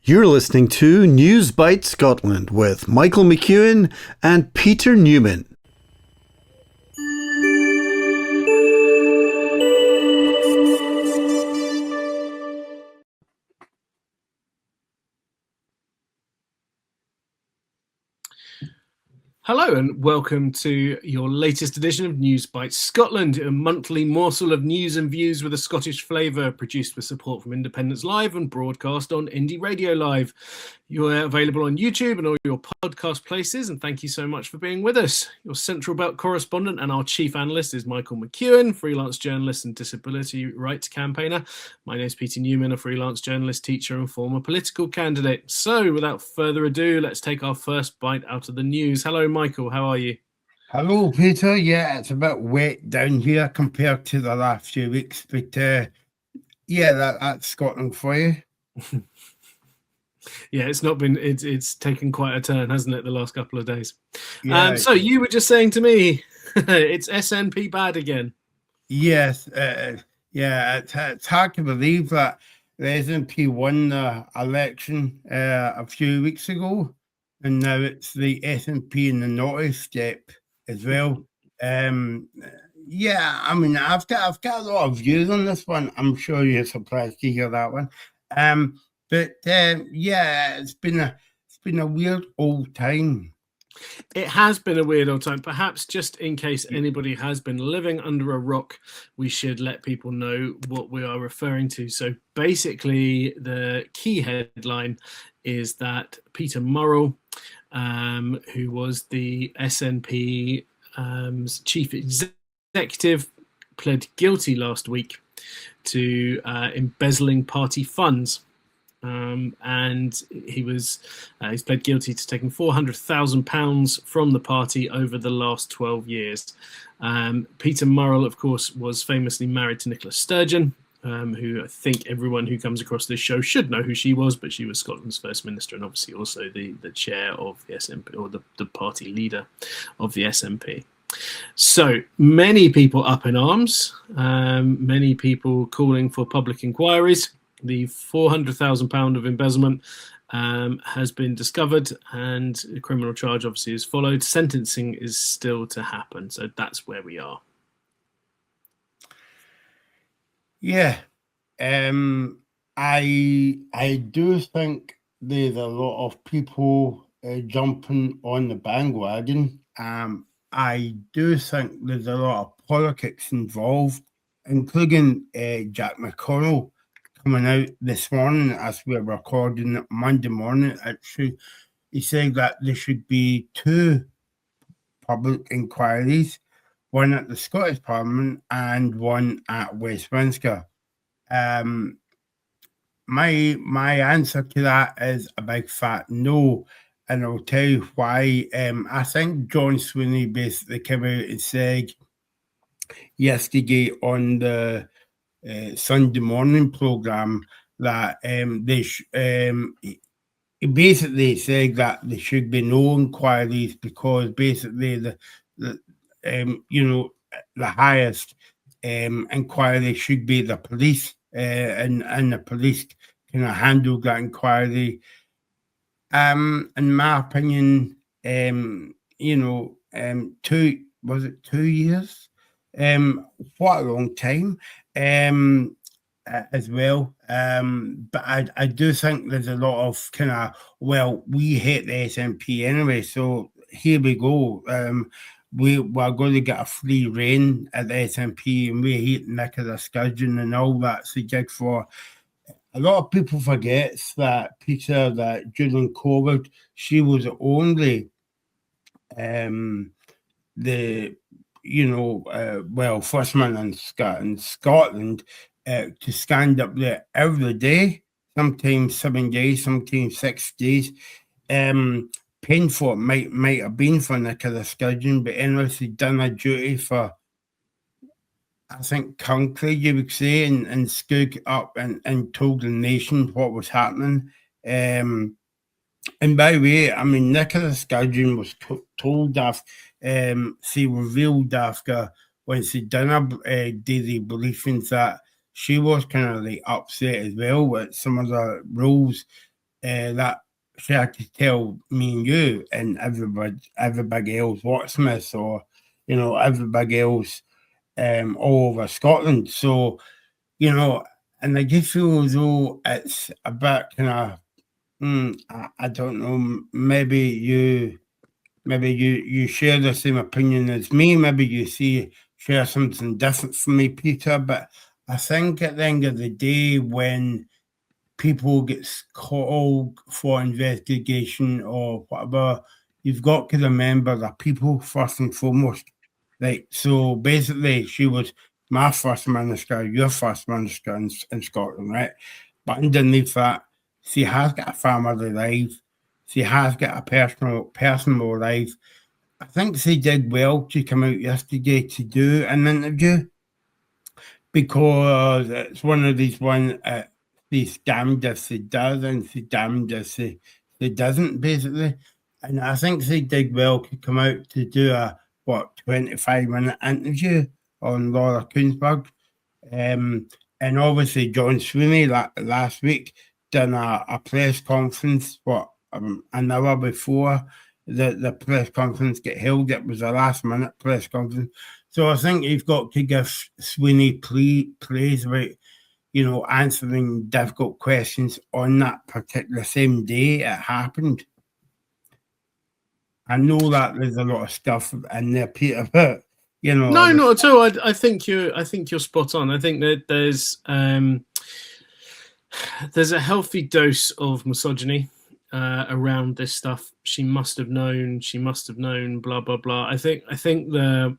You're listening to News Bite Scotland with Michael McEwan and Peter Newman. Hello and welcome to your latest edition of News Bites Scotland, a monthly morsel of news and views with a Scottish flavour, produced with support from Independence Live and broadcast on Indie Radio Live. You're available on YouTube and all your podcast places, and thank you so much for being with us. Your Central Belt correspondent and our chief analyst is Michael McEwan, freelance journalist and disability rights campaigner. My name is Peter Newman, a freelance journalist, teacher and former political candidate. So without further ado, let's take our first bite out of the news. Hello, Michael, how are you? Hello, Peter. Yeah, it's a bit wet down here compared to the last few weeks, but that's Scotland for you. Yeah, it's taken quite a turn, hasn't it, the last couple of days? Yeah. So you were just saying to me, it's SNP bad again. Yes. It's hard to believe that the SNP won the election a few weeks ago, and now it's the SNP in the naughty step as well. I mean, I've got a lot of views on this one. I'm sure you're surprised to hear that one. It's been a weird old time. It has been a weird old time. Perhaps just in case anybody has been living under a rock, we should let people know what we are referring to. So basically, the key headline is that Peter Murrell, who was the SNP chief executive, pled guilty last week to embezzling party funds. And he's pled guilty to taking £400,000 from the party over the last 12 years. Peter Murrell, of course, was famously married to Nicola Sturgeon, who I think everyone who comes across this show should know who she was, but she was Scotland's first minister and obviously also the chair of the SNP, or the party leader of the SNP. So many people up in arms, many people calling for public inquiries. The £400,000 of embezzlement has been discovered, and a criminal charge obviously is followed. Sentencing is still to happen, so that's where we are. Yeah, I do think there's a lot of people jumping on the bandwagon. I do think there's a lot of politics involved, including Jack McConnell coming out this morning as we're recording Monday morning. Actually, he said that there should be two public inquiries, one at the Scottish Parliament and one at Westminster. My answer to that is a big fat no, and I'll tell you why. I think John Sweeney basically came out and said yesterday on the Sunday morning programme that he basically said that there should be no inquiries because basically the highest inquiry should be the police, and the police can handle that inquiry. In my opinion, 2 years? What a long time. As well. But I do think there's a lot of we hate the SNP anyway, so here we go. We're going to get a free reign at the SNP, and we hate Nicola Sturgeon and all that's the gig for. A lot of people forget that, Peter, that during COVID, she was the only first man in Scotland to stand up there every day, sometimes 7 days, sometimes 6 days. Painful it might have been for Nicola Sturgeon, but anyway, she'd done her duty for, I think, country, you would say, and stood up and told the nation what was happening. And by the way, I mean, Nicola Sturgeon was told after, she revealed after when she'd done her daily briefings that she was kind of like upset as well with some of the rules that she had to tell me and you and everybody else watching this, or everybody else all over Scotland. So and I just feel as though it's a bit kind of I don't know. Maybe you share the same opinion as me. Maybe you share something different from me, Peter. But I think at the end of the day, when people get called for investigation or whatever, you've got to remember the people first and foremost. Right. So basically, she was my first minister, your first minister in Scotland, right? But underneath that, she has got a family life. She has got a personal life. I think she did well to come out yesterday to do an interview, because it's one of these ones, she's damned if she does and she's damned if she doesn't, basically. And I think she did well to come out to do a 25-minute interview on Laura Kuenssberg. And obviously John Sweeney last week done a press conference, an hour before the press conference get held. It was a last-minute press conference. So I think you've got to give Sweeney praise about, answering difficult questions on that particular same day it happened. I know that there's a lot of stuff in there, Peter, but no, not at all. I think you're spot on. I think that there's a healthy dose of misogyny around this stuff. She must have known. Blah blah blah. I think the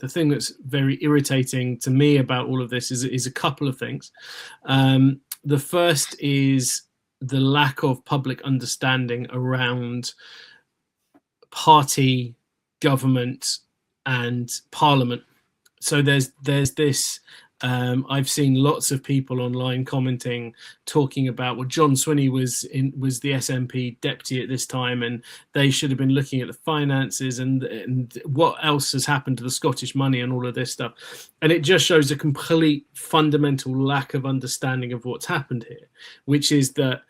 thing that's very irritating to me about all of this is a couple of things. The first is the lack of public understanding around party, government, and parliament. So there's this. I've seen lots of people online commenting, talking about, well, John Sweeney was the SNP deputy at this time, and they should have been looking at the finances and what else has happened to the Scottish money and all of this stuff. And it just shows a complete fundamental lack of understanding of what's happened here, which is that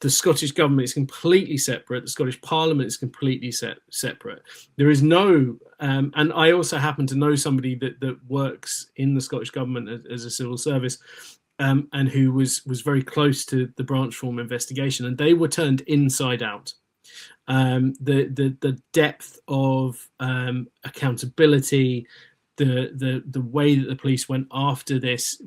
the Scottish government is completely separate. The Scottish Parliament is completely separate. There is no, and I also happen to know somebody that works in the Scottish government as a civil service, and who was very close to the Branchform investigation, and they were turned inside out. The depth of accountability, the way that the police went after this.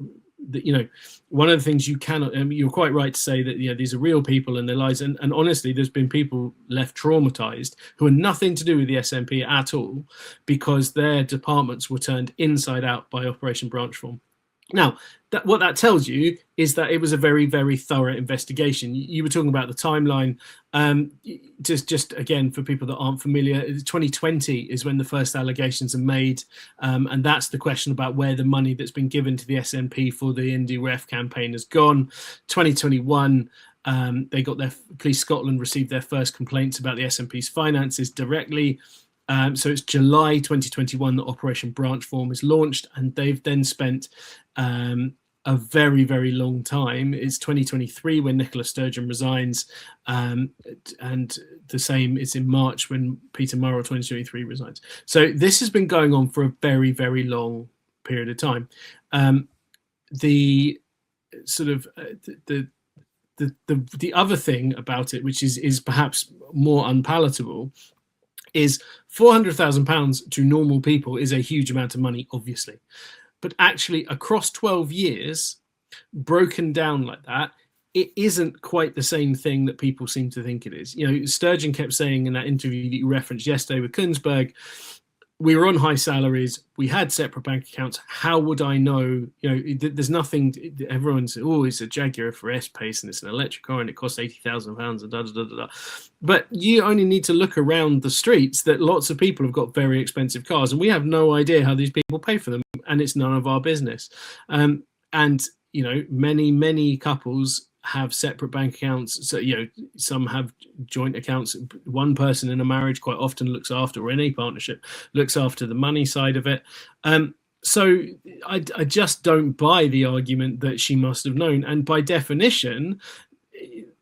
One of the things you cannot, you're quite right to say that these are real people and their lives, and honestly there's been people left traumatized who had nothing to do with the SNP at all, because their departments were turned inside out by Operation Branchform. Now, what that tells you is that it was a very, very thorough investigation. You were talking about the timeline. Just again, for people that aren't familiar, 2020 is when the first allegations are made. And that's the question about where the money that's been given to the SNP for the Indie Ref campaign has gone. 2021, they got Police Scotland received their first complaints about the SNP's finances directly. So it's July 2021 that Operation Branchform is launched, and they've then spent a very, very long time. It's 2023 when Nicola Sturgeon resigns, and the same is in March when Peter Murrell 2023 resigns. So this has been going on for a very, very long period of time. The other thing about it, which is perhaps more unpalatable, is £400,000 to normal people is a huge amount of money, obviously. But actually, across 12 years, broken down like that, it isn't quite the same thing that people seem to think it is. Sturgeon kept saying in that interview that you referenced yesterday with Kuenssberg, we were on high salaries, we had separate bank accounts. How would I know? There's nothing. Everyone's, it's a Jaguar FRS Pace and it's an electric car and it costs £80,000 and da da da da. But you only need to look around the streets that lots of people have got very expensive cars, and we have no idea how these people pay for them, and it's none of our business. And many couples have separate bank accounts. So some have joint accounts. One person in a marriage quite often looks after, or in a partnership, looks after the money side of it. So I just don't buy the argument that she must have known. And by definition,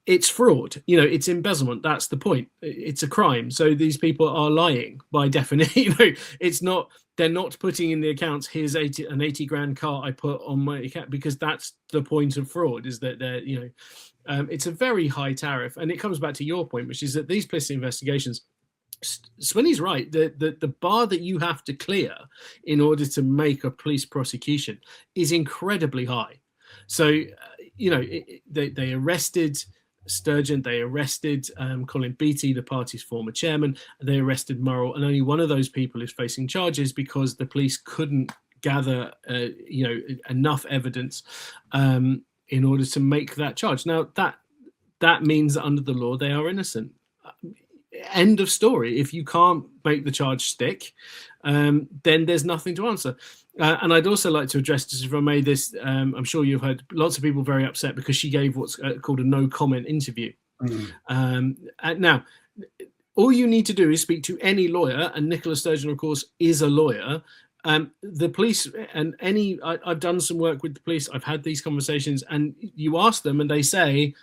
it's fraud. It's embezzlement. That's the point. It's a crime. So these people are lying by definition. It's not. They're not putting in the accounts. Here's an 80 grand car I put on my account, because that's the point of fraud. Is that they're it's a very high tariff, and it comes back to your point, which is that these police investigations. Swinney's right. The bar that you have to clear in order to make a police prosecution is incredibly high. So, they arrested Sturgeon, they arrested Colin Beattie, the party's former chairman, they arrested Murrell, and only one of those people is facing charges because the police couldn't gather, enough evidence in order to make that charge. Now, that means that under the law they are innocent. End of story. If you can't make the charge stick, then there's nothing to answer. And I'd also like to address, just if I may, this. I'm sure you've heard lots of people very upset because she gave what's called a no comment interview. Now, all you need to do is speak to any lawyer, and Nicola Sturgeon, of course, is a lawyer. The police and I've done some work with the police. I've had these conversations, and you ask them, and they say,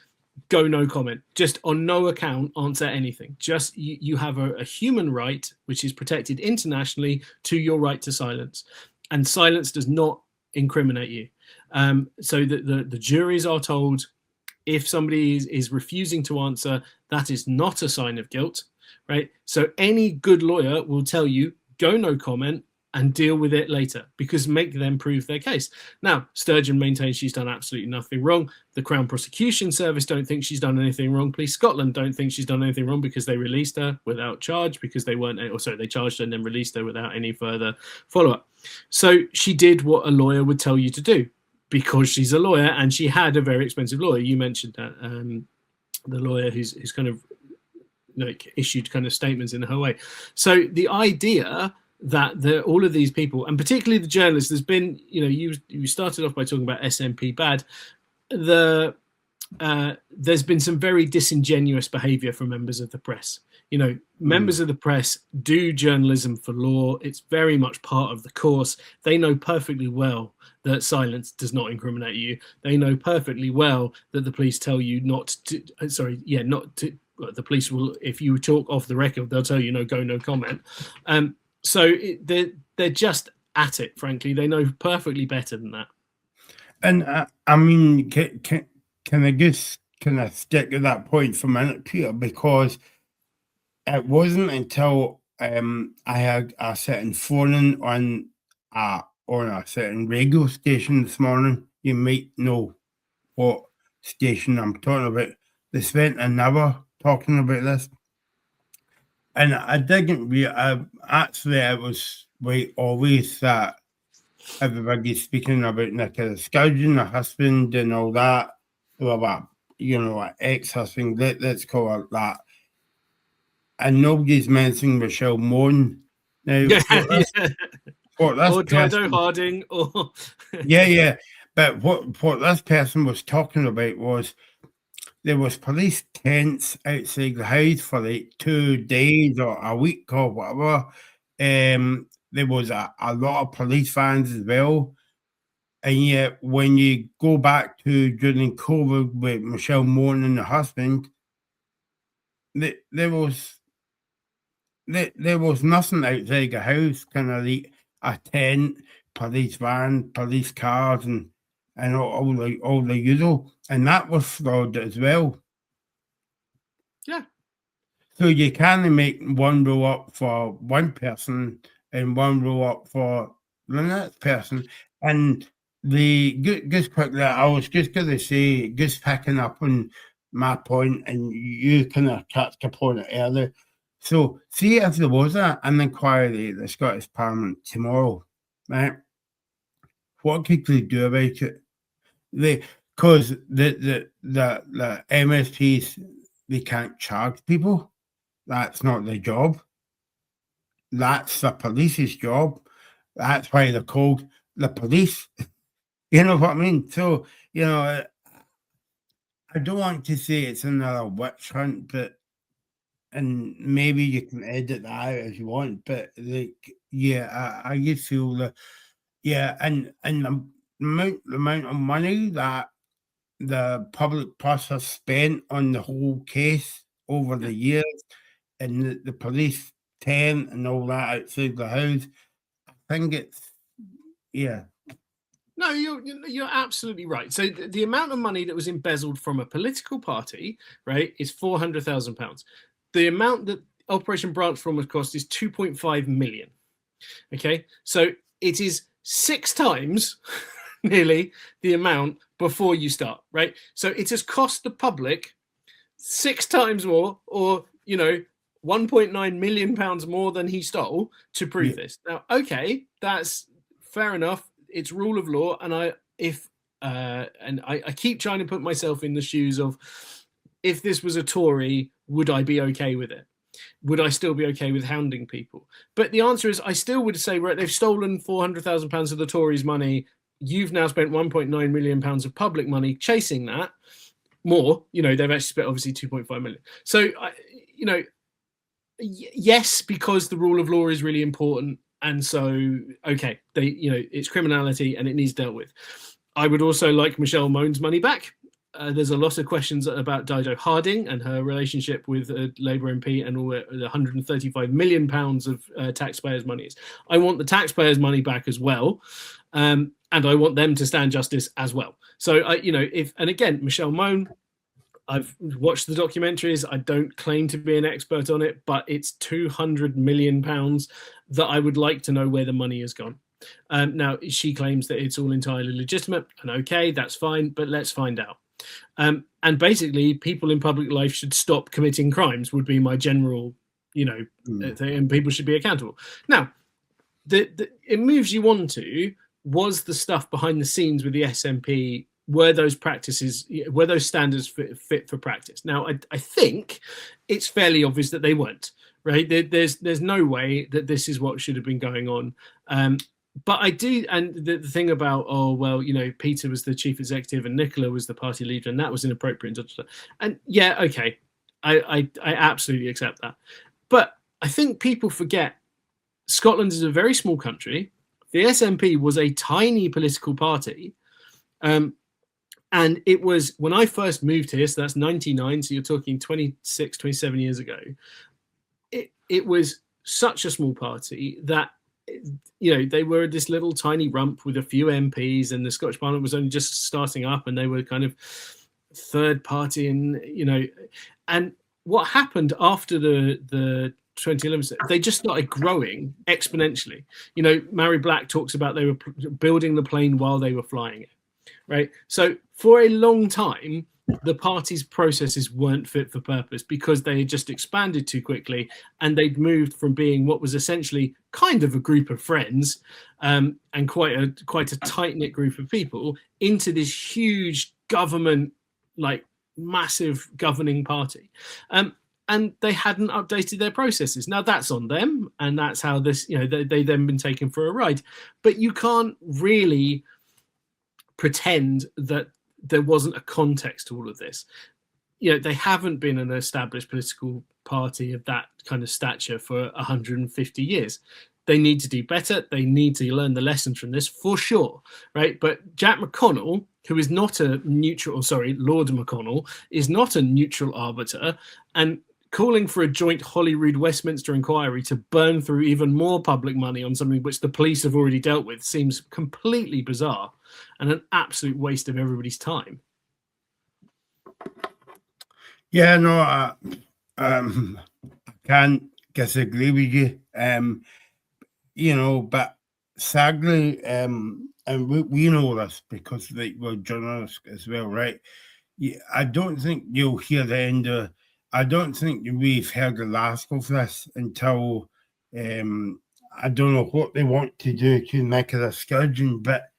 go no comment. Just on no account answer anything. Just you have a human right, which is protected internationally, to your right to silence. And silence does not incriminate you. So the juries are told, if somebody is refusing to answer, that is not a sign of guilt, right? So any good lawyer will tell you, go no comment and deal with it later, because make them prove their case. Now, Sturgeon maintains she's done absolutely nothing wrong. The Crown Prosecution Service don't think she's done anything wrong. Police Scotland don't think she's done anything wrong, because they released her without charge, because they charged her and then released her without any further follow-up. So she did what a lawyer would tell you to do, because she's a lawyer, and she had a very expensive lawyer. You mentioned that, the lawyer who's kind of issued kind of statements in her way. So the idea that all of these people, and particularly the journalists, there's been, you started off by talking about SNP bad. There's been some very disingenuous behavior from members of the press. Members of the press do journalism for law. It's very much part of the course. They know perfectly well that silence does not incriminate you. They know perfectly well that the police tell you not to. The police will, if you talk off the record, they'll tell you go no comment. So they're just at it, frankly. They know perfectly better than that. And I mean, can I just stick to that point for a minute, Peter? Because it wasn't until I had a certain phone on a certain radio station this morning. You might know what station I'm talking about. They spent an hour talking about this. And I didn't actually, it was always that everybody's speaking about Nicola Sturgeon, her husband, and all that. Well, ex-husband, let's call it that. And nobody's mentioning Michelle Moan. Now, or Dido Harding, or yeah. But what this person was talking about was, there was police tents outside the house for 2 days or a week or whatever. There was a lot of police vans as well. And yet, when you go back to during COVID with Michelle Moore and her husband, there was nothing outside the house, kind of a tent, police van, police cars, and all the usual. And that was fraud as well. Yeah. So you can't make one rule up for one person and one rule up for the next person. And just quickly, I was just going to say, just picking up on my point, and you kind of touched upon it earlier. So, see if there was an inquiry at the Scottish Parliament tomorrow, right? What could they do about it? Because the MSPs, they can't charge people. That's not their job. That's the police's job. That's why they're called the police. You know what I mean? So, I don't want to say it's another witch hunt, and maybe you can edit that out if you want, but I just feel that, and the amount of money that the public purse has spent on the whole case over the years, and the police 10 and all that outside the house. I think it's, yeah. No, you're absolutely right. So the amount of money that was embezzled from a political party, right, is £400,000. The amount that Operation Branch From has cost is 2.5 million. Okay, so it is 6 times nearly the amount before you start, right? So it has cost the public 6 times more, or 1.9 million pounds more than he stole to prove this. Now, okay, that's fair enough. It's rule of law, and I keep trying to put myself in the shoes of, if this was a Tory, would I be okay with it? Would I still be okay with hounding people? But the answer is, I still would say, right, they've stolen £400,000 of the Tories' money. You've now spent £1.9 million of public money chasing that. More, they've actually spent obviously 2.5 million. So, yes, because the rule of law is really important. And so, okay, it's criminality and it needs dealt with. I would also like Michelle Moan's money back. There's a lot of questions about Dido Harding and her relationship with Labour MP and all the £135 million of taxpayers' money. I want the taxpayers' money back as well. And I want them to stand justice as well. So, and again, Michelle Moan, I've watched the documentaries. I don't claim to be an expert on it, but it's £200 million that I would like to know where the money has gone. Now, she claims that it's all entirely legitimate, and okay, that's fine, but let's find out. And basically, people in public life should stop committing crimes, would be my general, thing, and people should be accountable. Now, it moves you on to, was the stuff behind the scenes with the SNP, were those standards fit for practice? Now, I think it's fairly obvious that they weren't, right? There's no way that this is what should have been going on. But I do, and the thing about, Peter was the chief executive and Nicola was the party leader, and that was inappropriate. And yeah, okay, I absolutely accept that. But I think people forget Scotland is a very small country. The SNP was a tiny political party. And it was, when I first moved here, so that's 99, so you're talking 26, 27 years ago, it was such a small party that, they were this little tiny rump with a few MPs, and the Scottish Parliament was only just starting up, and they were kind of third party, and what happened after the 2011, they just started growing exponentially. Mary Black talks about they were building the plane while they were flying it. Right. So for a long time, the party's processes weren't fit for purpose because they had just expanded too quickly, and they'd moved from being what was essentially kind of a group of friends and quite a tight-knit group of people into this huge government, like massive governing party. And they hadn't updated their processes. Now that's on them, and that's how this, they then been taken for a ride. But you can't really pretend that there wasn't a context to all of this. They haven't been an established political party of that kind of stature for 150 years. They need to do better. They need to learn the lessons from this for sure, right? But Jack McConnell, who is not a neutral, Lord McConnell, is not a neutral arbiter, and calling for a joint Holyrood-Westminster inquiry to burn through even more public money on something which the police have already dealt with seems completely bizarre and an absolute waste of everybody's time. Yeah, no, I can't disagree with you. But sadly, and we know this because we're journalists as well, right? I don't think you'll hear the end of. I don't think we've heard the last of this until I don't know what they want to do to make it a scourging, but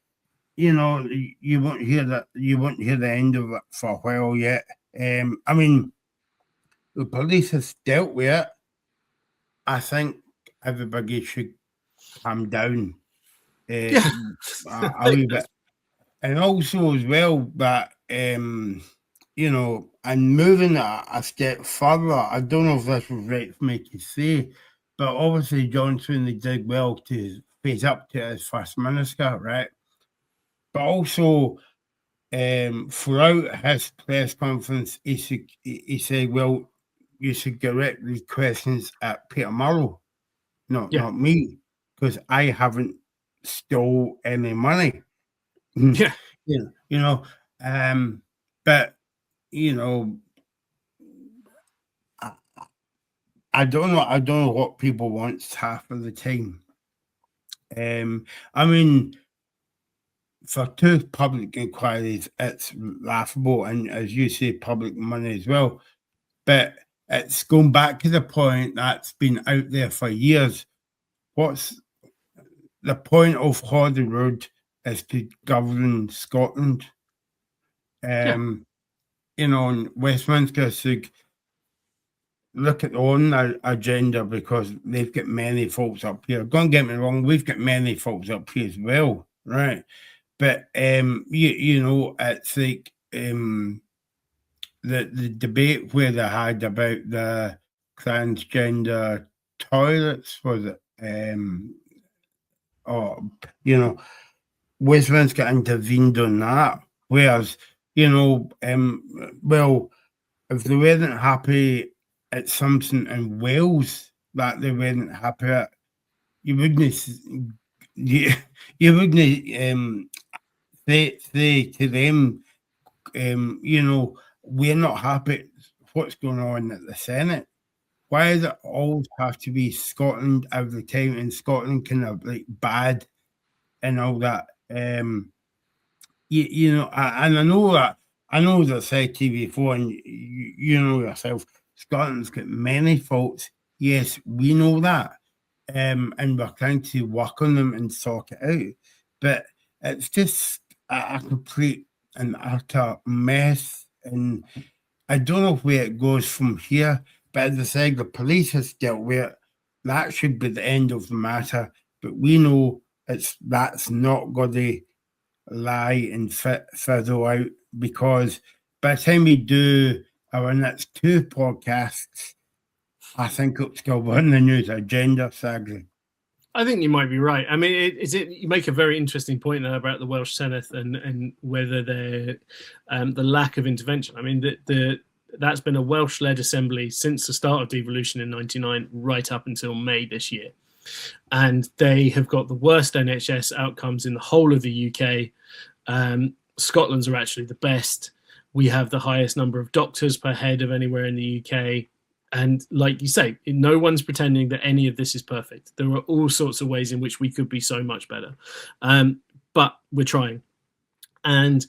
you won't hear that. You won't hear the end of it for a while yet. I mean, the police has dealt with it. I think everybody should calm down a wee bit, and also as well that and moving a step further. I don't know if this was right for me to say, but obviously Johnson did well to face up to his first minister, right? But also throughout his press conference, he said, "Well, you should direct the questions at Peter Murrow, not me, because I haven't stole any money." Yeah. But I don't know. I don't know what people want half of the time. I mean, for two public inquiries, it's laughable, and as you say, public money as well. But it's going back to the point that's been out there for years. What's the point of Holyrood is to govern Scotland. And Westminster should look at their own agenda, because they've got many folks up here. Don't get me wrong, we've got many folks up here as well, right? But it's like the debate where they had about the transgender toilets, was it? Westminster intervened on that. Whereas, well, if they weren't happy at something in Wales that they weren't happy at, you wouldn't say to them, we're not happy what's going on at the Senate. Why does it always have to be Scotland every time, and Scotland kind of like bad and all that? And I know that, I know as I said to you before, and you know yourself, Scotland's got many faults. Yes, we know that. And we're trying to work on them and sort it out. But it's just a complete and utter mess. And I don't know where it goes from here. But as I said, the police has dealt with it. That should be the end of the matter. But we know that's not going to lie and fizzle out, because by the time we do our next two podcasts, I think it's going to be on the news agenda, sadly. I think you might be right. I mean, you make a very interesting point there about the Welsh Senedd and whether the lack of intervention. I mean, that's been a Welsh-led assembly since the start of devolution in '99, right up until May this year. And they have got the worst NHS outcomes in the whole of the UK. Scotland's are actually the best. We have the highest number of doctors per head of anywhere in the UK. And like you say, no one's pretending that any of this is perfect. There are all sorts of ways in which we could be so much better. But we're trying. And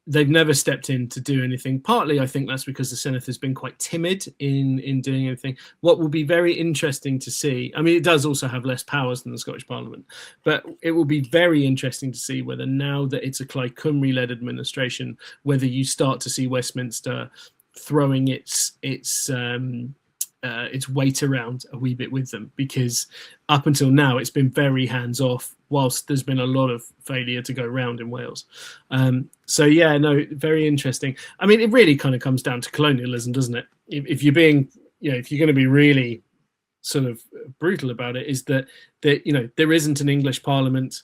they've never stepped in to do anything. Partly, I think that's because the Senedd has been quite timid in doing anything. What will be very interesting to see, I mean, it does also have less powers than the Scottish Parliament, but it will be very interesting to see whether, now that it's a Clyde Cymru-led administration, whether you start to see Westminster throwing its weight around a wee bit with them, because up until now it's been very hands-off, whilst there's been a lot of failure to go round in Wales. So yeah, no, very interesting. I mean, it really kind of comes down to colonialism, doesn't it? If you're being, if you're going to be really sort of brutal about it, is that there isn't an English Parliament.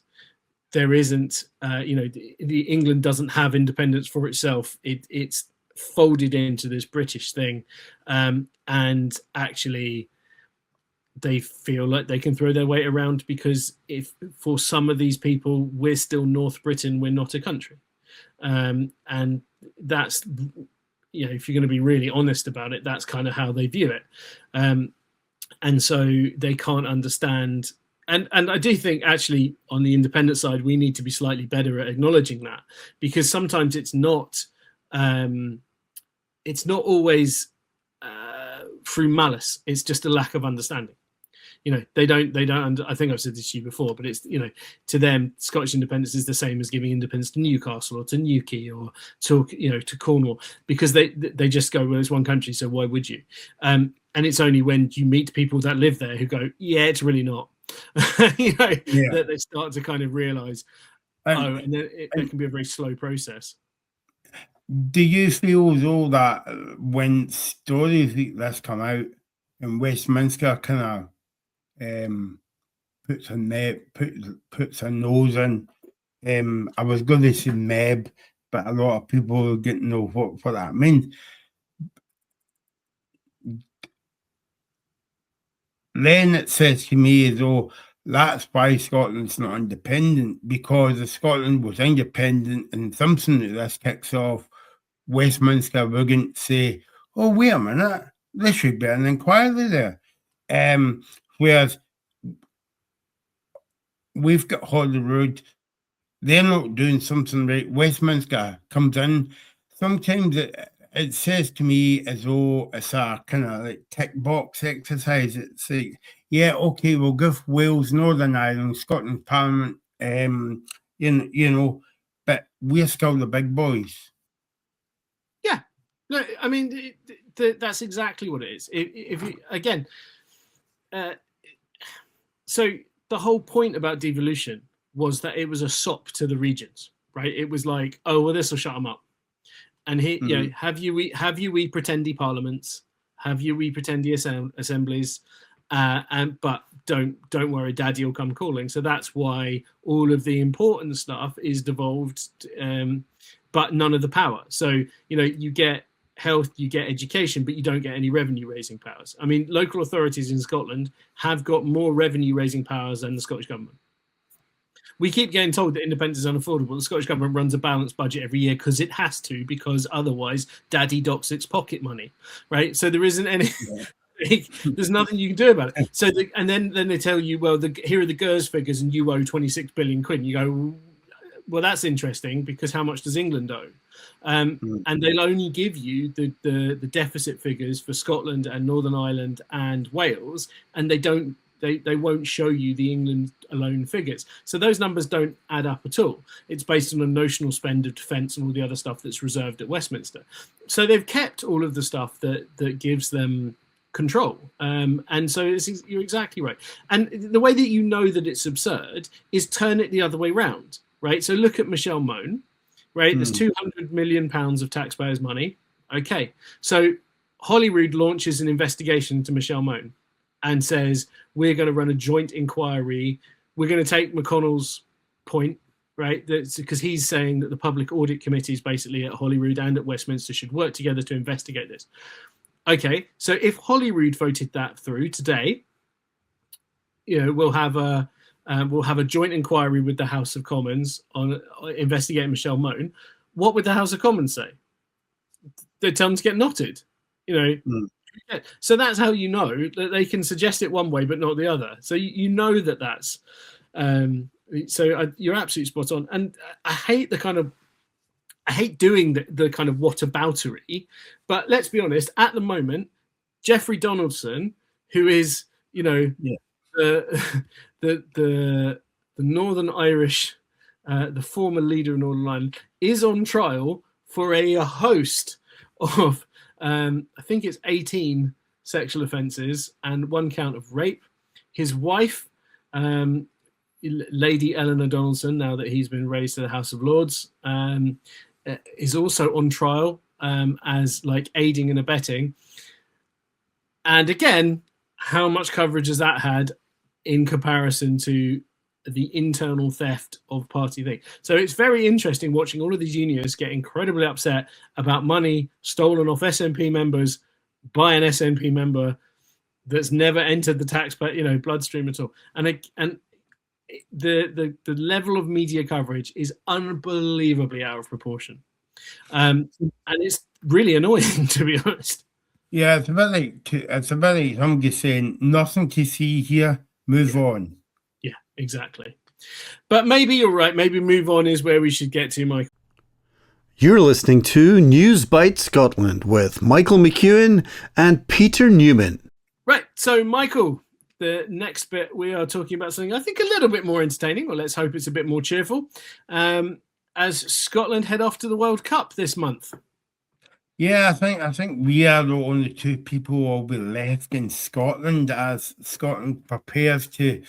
There isn't, the England doesn't have independence for itself. It's folded into this British thing, and actually they feel like they can throw their weight around, because if for some of these people we're still North Britain, we're not a country, and that's, if you're going to be really honest about it, that's kind of how they view it, and so they can't understand. And I do think, actually, on the independent side, we need to be slightly better at acknowledging that, because sometimes it's not always through malice. It's just a lack of understanding. They don't. I think I've said this to you before, but it's, to them, Scottish independence is the same as giving independence to Newcastle or to Newquay or to Cornwall, because they just go, well, it's one country, so why would you? And it's only when you meet people that live there who go, yeah, it's really not. That they start to kind of realise, and then it can be a very slow process. Do you feel though that when stories like this come out and Westminster kind of puts a nose in, I was going to say neb, but a lot of people didn't know what that means. Then it says to me as though that's why Scotland's not independent, because if Scotland was independent and something like this kicks off, Westminster wouldn't say, oh, wait a minute, there should be an inquiry there. Whereas we've got Holyrood, they're not doing something right. Westminster comes in. Sometimes it says to me as though it's a kind of like tick box exercise. It's like, yeah, okay, we'll give Wales, Northern Ireland, Scotland Parliament, you know, but we're still the big boys. Yeah, no, I mean that's exactly what it is. If you, again, so the whole point about devolution was that it was a sop to the regions, right? It was like, oh well, this will shut them up. And here, you know, have you we pretendy parliaments, have you we pretendy assemblies, but don't worry, Daddy will come calling. So that's why all of the important stuff is devolved, but none of the power. So you know, you get health, you get education, but you don't get any revenue raising powers. I mean, local authorities in Scotland have got more revenue raising powers than the Scottish government. We keep getting told that independence is unaffordable. The Scottish government runs a balanced budget every year because it has to, because otherwise Daddy docks its pocket money, right? So there isn't any, there's nothing you can do about it. So, and then they tell you, well, here are the GERS figures and you owe 26 billion quid. And you go, well, that's interesting because how much does England owe? And they'll only give you the deficit figures for Scotland and Northern Ireland and Wales, and they won't show you the England alone figures. So those numbers don't add up at all. It's based on a notional spend of defence and all the other stuff that's reserved at Westminster. So they've kept all of the stuff that gives them control. And so you're exactly right. And the way that you know that it's absurd is turn it the other way round, right? So look at Michelle Mone, right? There's £200 million of taxpayers' money. Okay. So Holyrood launches an investigation into Michelle Mone and says, we're going to run a joint inquiry. We're going to take McConnell's point, right? That's because he's saying that the public audit committees basically at Holyrood and at Westminster should work together to investigate this. Okay, so if Holyrood voted that through today, you know, we'll have a joint inquiry with the House of Commons on investigating Michelle Mone. What would the House of Commons say? They'd tell them to get knotted, you know. So that's how you know that they can suggest it one way but not the other. So you know that that's you're absolutely spot on. And I hate doing the kind of whataboutery, but let's be honest, at the moment, Jeffrey Donaldson, who is, you know, the Northern Irish, the former leader of Northern Ireland, is on trial for a host of I think it's 18 sexual offences and one count of rape. His wife, Lady Eleanor Donaldson, now that he's been raised to the House of Lords, is also on trial as like aiding and abetting. And again, how much coverage has that had in comparison to the internal theft of party thing? So it's very interesting watching all of these unionists get incredibly upset about money stolen off SNP members by an SNP member that's never entered the taxpayer, you know, bloodstream at all. And the level of media coverage is unbelievably out of proportion, and it's really annoying, to be honest. Yeah, it's a bit like somebody saying nothing to see here, move on. Yeah, exactly. But maybe you're right. Maybe move on is where we should get to, Michael. You're listening to News Bite Scotland with Michael McEwan and Peter Newman. Right. So, Michael, the next bit we are talking about something I think a little bit more entertaining, or let's hope it's a bit more cheerful, as Scotland head off to the World Cup this month. Yeah, I think we are the only two people who will be left in Scotland as Scotland prepares to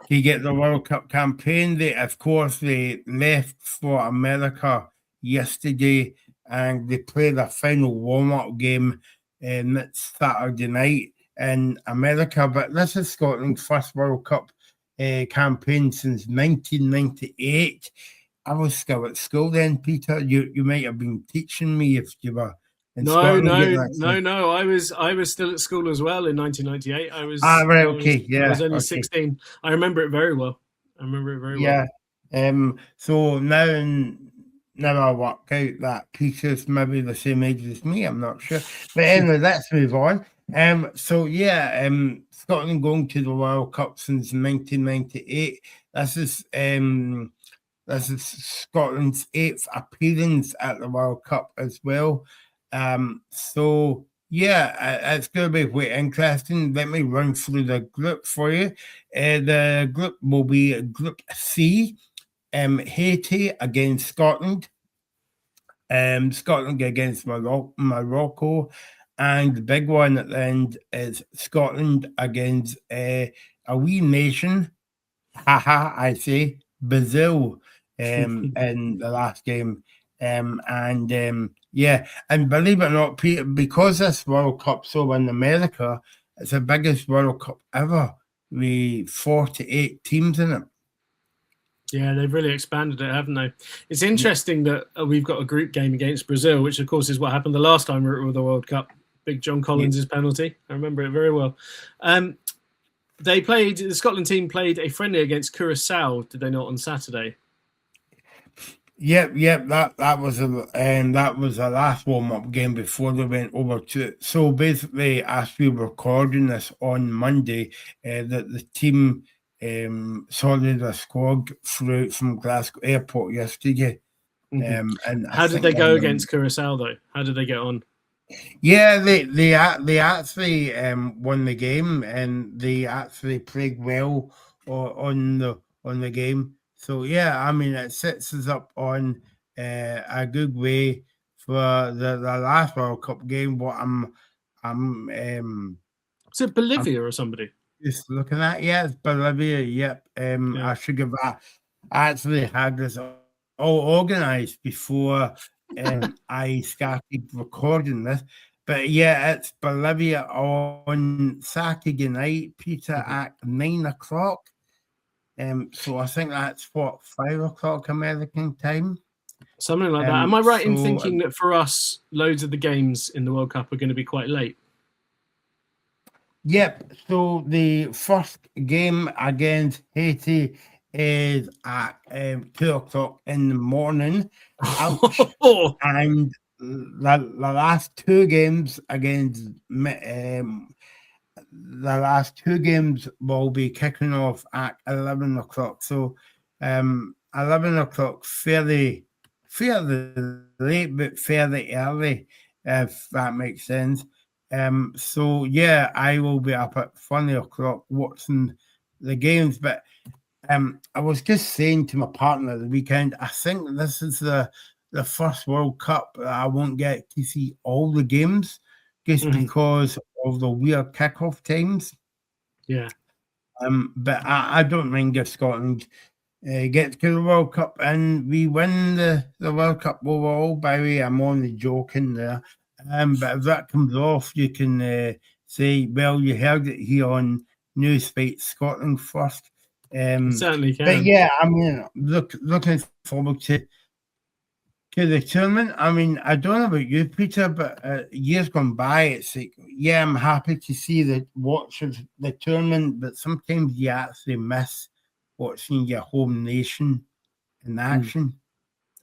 get the World Cup campaign. They left for America yesterday and they play their final warm-up game next Saturday night in America. But this is Scotland's first World Cup campaign since 1998. I was still at school then, Peter. You might have been teaching me if you were in No, Scotland. no, getting that no, thing. no. I was still at school as well in 1998. Right, okay, I was yeah, only okay. 16. I remember it very well. I remember it very well. Yeah. So now I work out that Peter's maybe the same age as me. I'm not sure, but anyway, let's move on. So yeah, Scotland going to the World Cup since 1998. This is Scotland's 8th appearance at the World Cup as well. So yeah, it's going to be quite interesting. Let me run through the group for you. The group will be Group C. Haiti against Scotland. Scotland against Morocco. And the big one at the end is Scotland against a wee nation. Haha, I say Brazil in the last game. Yeah, and believe it or not, Peter, because this World Cup's so in America, it's the biggest World Cup ever with 48 teams in it. Yeah, they've really expanded it, haven't they? It's interesting that we've got a group game against Brazil, which of course is what happened the last time we were at the World Cup. Big John Collins' penalty. I remember it very well. The Scotland team played a friendly against Curacao, did they not, on Saturday? Yep. That was the last warm-up game before they went over to. So basically, as we were recording this on Monday, the team sorted a squad through from Glasgow Airport yesterday. Mm-hmm. And how did they go against Curacao though? How did they get on? Yeah, they actually won the game, and they actually played well on the game. So yeah, I mean it sets us up on a good way for the last World Cup game. What I'm Is it Bolivia or somebody? just looking at, yeah, it's Bolivia. Yep. Yeah. I should give that. I actually had this all organised before I started recording this. But yeah, it's Bolivia on Saturday night, Peter, at 9 o'clock. So I think that's 5 o'clock American time. Something like that. Am I right in so- thinking that for us, loads of the games in the World Cup are going to be quite late? Yep. So the first game against Haiti is at 2 o'clock in the morning. Ouch. And the last two games will be kicking off at 11 o'clock. So 11 o'clock fairly late, but fairly early, if that makes sense. So yeah, I will be up at 20 o'clock watching the games. But I was just saying to my partner the weekend, I think this is the first World Cup that I won't get to see all the games just because of the weird kickoff times. Yeah. But I don't mind if Scotland get to the World Cup and we win the World Cup overall. By the way, I'm only joking there. But if that comes off, you can say, well, you heard it here on Newsbite Scotland first. Certainly can. But yeah, I mean, looking forward to the tournament. I mean, I don't know about you, Peter, but years gone by, it's like, yeah, I'm happy to see watch the tournament, but sometimes you actually miss watching your home nation in action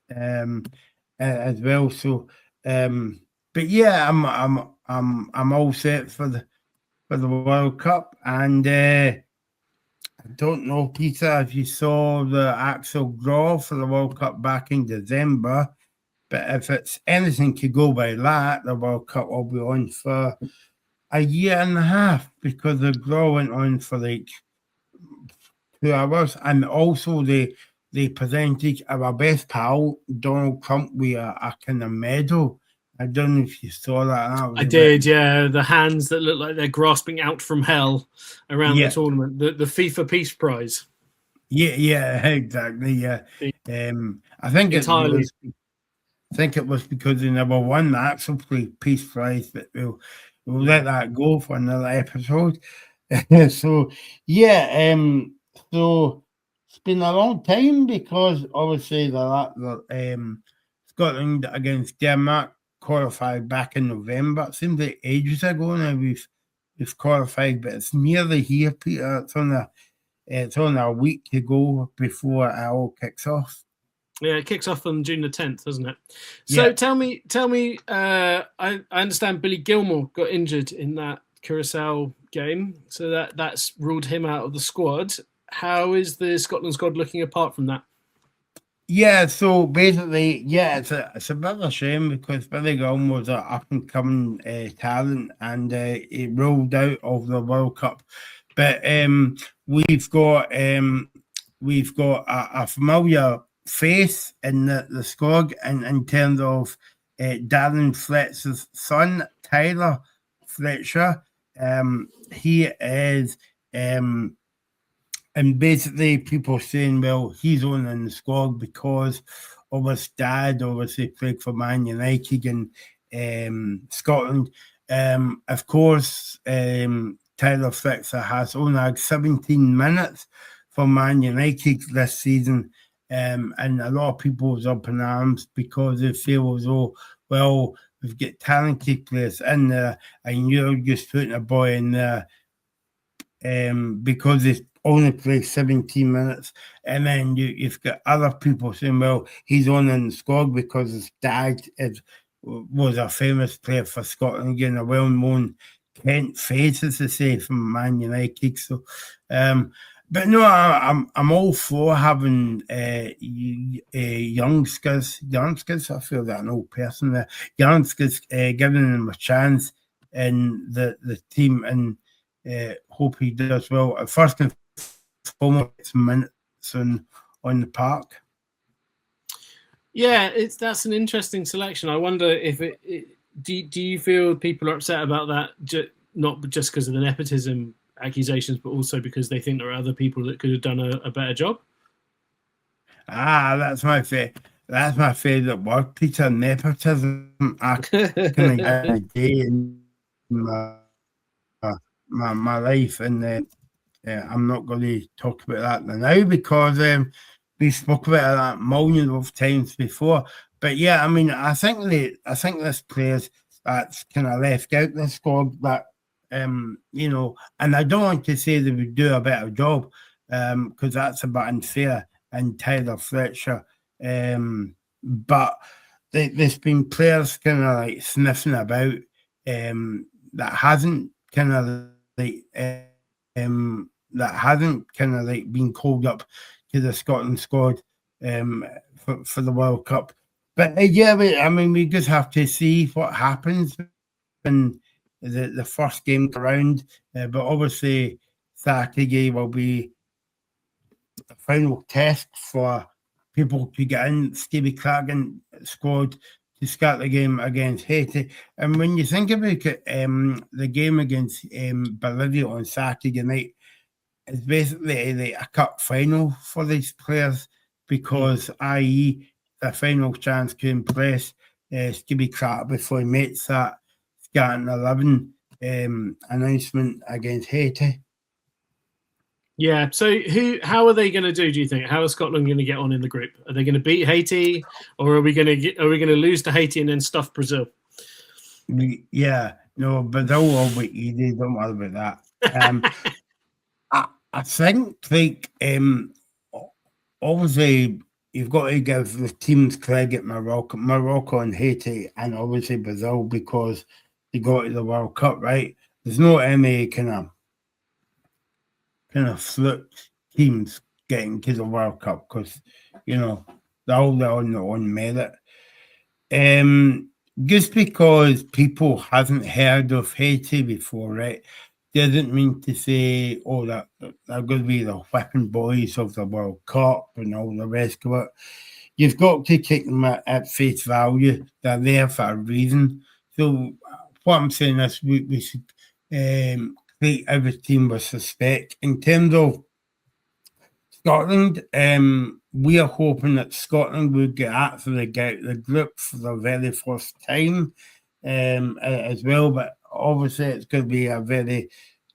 as well. So, but yeah, I'm all set for the World Cup, and I don't know, Peter, if you saw the actual draw for the World Cup back in December. But if it's anything to go by that, the World Cup will be on for a year and a half because the draw went on for like 2 hours. And also they presented our best pal, Donald Trump, with a kind of medal. I don't know if you saw that. I did, yeah. The hands that look like they're grasping out from hell around the tournament. The FIFA Peace Prize. Yeah, exactly, yeah. I think entirely. it was because they never won the actual Peace Prize, but we'll let that go for another episode. So yeah, so it's been a long time because obviously Scotland against Denmark qualified back in November. It seems like ages ago now we've qualified, but it's nearly here, Peter. It's on a week to go before it all kicks off. Yeah, it kicks off on June the 10th, doesn't it? So tell me. I understand Billy Gilmore got injured in that Curacao game, so that's ruled him out of the squad. How is the Scotland squad looking apart from that? Yeah, so basically, it's a bit of a shame because Billy Gilmore was an up and coming talent, and he rolled out of the World Cup. But we've got a familiar face in the squad in terms of Darren Fletcher's son, Tyler Fletcher. He is, and basically people saying, well, he's only in the squad because of his dad, obviously played for Man United in Scotland. Of course, Tyler Fletcher has only had 17 minutes for Man United this season. And a lot of people was up in arms because they feel as though, well, we've got talented players in there and you're just putting a boy in there because he's only played 17 minutes. And then you've got other people saying, well, he's on in the squad because his dad was a famous player for Scotland, again, a well-known Kent face, as they say, from Man United. So, but no, I'm all for having youngsters. I feel that an old person there. Youngsters, giving them a chance in the team, and hope he does well. First and foremost, minutes on the park. Yeah, that's an interesting selection. I wonder if do you feel people are upset about that? Not just because of the nepotism accusations, but also because they think there are other people that could have done a better job. That's my favorite word, Peter. Nepotism. I can get a day in my life, and I'm not going to talk about that now because we spoke about that millions of times before. But yeah, I mean, I think there's players that's kind of left out the squad that. And I don't want to say they would do a better job because that's a bit unfair in Tyler Fletcher. But there's been players kind of like sniffing about that hasn't kind of like been called up to the Scotland squad for the World Cup. But we just have to see what happens in the first game round, but obviously Saturday will be the final test for people to get in Stevie Craggan squad to start the game against Haiti. And when you think about it, the game against Bolivia on Saturday night is basically like a cup final for these players because, i.e., the final chance to impress Stevie Craggan before he makes that starting 11 announcement against Haiti. Yeah. So how are they going to do you think? How is Scotland going to get on in the group? Are they going to beat Haiti, or are we going to lose to Haiti and then stuff Brazil? But they'll all be easy. Don't worry about that. I think obviously you've got to give the teams credit, Morocco and Haiti, and obviously Brazil, because they got to the World Cup, right? There's no any kind of fluke teams getting to the World Cup because they're all on their own merit. Just because people haven't heard of Haiti before, right, doesn't mean to say, that they're going to be the whipping boys of the World Cup and all the rest of it. You've got to take them at face value. They're there for a reason. So what I'm saying is we should treat every team with respect. In terms of Scotland, we are hoping that Scotland will get out the group for the very first time as well. But obviously, it's going to be a very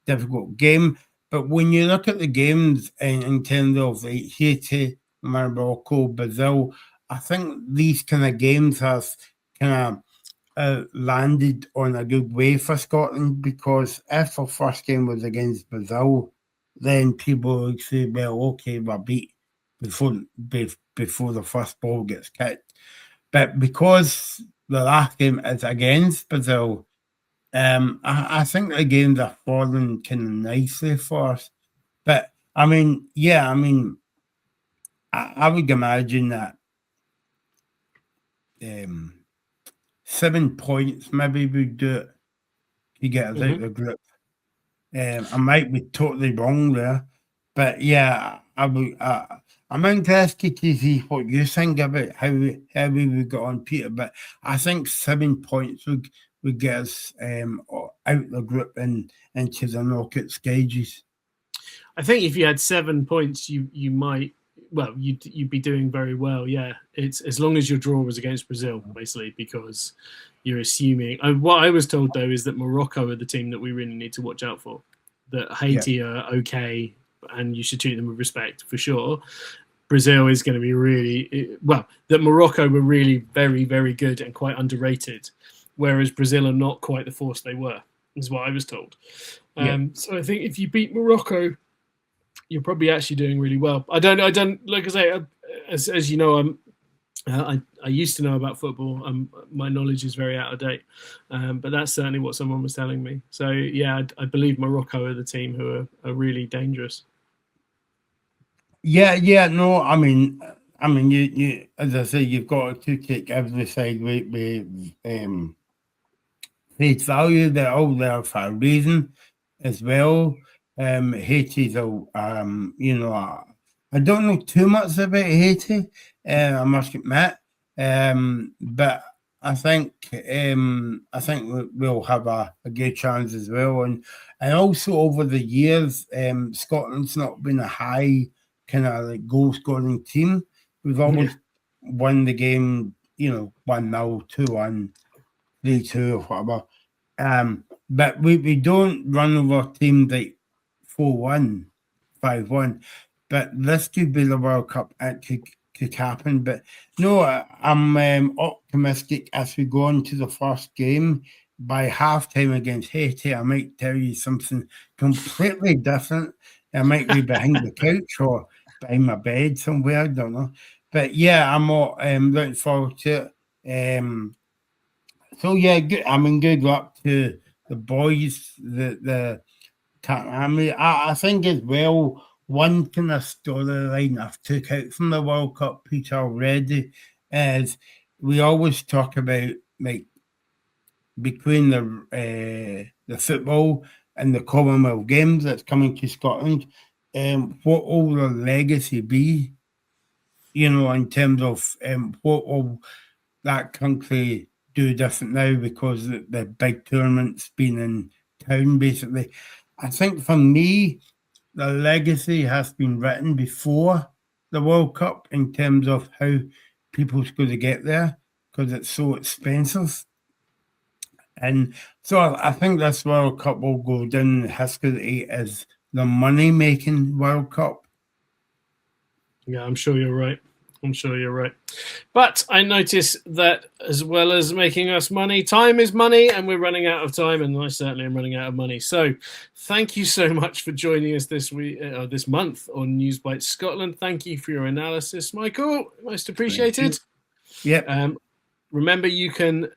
difficult game. But when you look at the games in terms of like Haiti, Morocco, Brazil, I think these kind of games have kind of landed on a good way for Scotland, because if our first game was against Brazil, then people would say, well, okay, we're beat before the first ball gets kicked. But because the last game is against Brazil, I think the games are falling kind of nicely for us. But I mean, yeah, I would imagine that 7 points maybe would do it to get us out of the group. I might be totally wrong there, but yeah, I'm interested to see what you think about how we would get on, Peter. But I think 7 points would get us out the group and into the knockout stages. I think if you had 7 points, you might. Well, you'd be doing very well. Yeah, it's as long as your draw was against Brazil, basically, because you're assuming. What I was told though is that Morocco are the team that we really need to watch out for. That Haiti are okay, and you should treat them with respect for sure. Brazil is going to be really well. That Morocco were really very, very good and quite underrated, whereas Brazil are not quite the force they were. Is what I was told. So I think if you beat Morocco, you're probably actually doing really well. I don't like I say, as you know, I used to know about football. My knowledge is very out of date, but that's certainly what someone was telling me. So yeah, I believe Morocco are the team who are really dangerous. Yeah. No, I mean, you as I say, you've got to take every side with face value. They're all there for a reason as well. Haiti's I don't know too much about Haiti, I must admit. But I think we'll have a good chance as well. And also over the years, Scotland's not been a high kind of like goal scoring team. We've always won the game, 1-0, 2-1, 3-2 or whatever. But we don't run over teams like 4-1, 5-1. But this could be the World Cup. It could happen. But no, I'm optimistic as we go on to the first game. By halftime against Haiti, I might tell you something completely different. I might be behind the couch or behind my bed somewhere. I don't know. But yeah, I'm looking forward to it. So yeah, good luck to the boys. I think as well, one kind of storyline I've took out from the World Cup, Peter, already, is we always talk about like between the football and the Commonwealth Games that's coming to Scotland, what will the legacy be? In terms of what will that country do different now because the big tournament's been in town, basically. I think for me, the legacy has been written before the World Cup in terms of how people's going to get there because it's so expensive. And so I think this World Cup will go down in history as the money-making World Cup. Yeah, I'm sure you're right. But I notice that as well as making us money, time is money, and we're running out of time, and I certainly am running out of money. So thank you so much for joining us this month on News Bites Scotland. Thank you for your analysis, Michael. Most appreciated. Yep. Remember, you can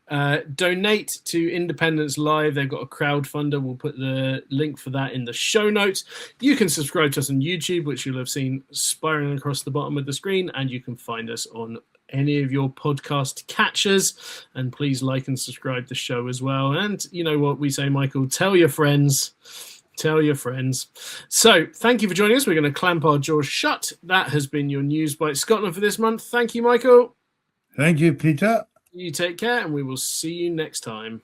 donate to Independence Live. They've got a crowdfunder. We'll put the link for that in the show notes. You can subscribe to us on YouTube, which you'll have seen spiraling across the bottom of the screen, and you can find us on any of your podcast catchers. And please like and subscribe the show as well. And you know what we say, Michael? Tell your friends. Tell your friends. So thank you for joining us. We're going to clamp our jaws shut. That has been your News Bite Scotland for this month. Thank you, Michael. Thank you, Peter. You take care, and we will see you next time.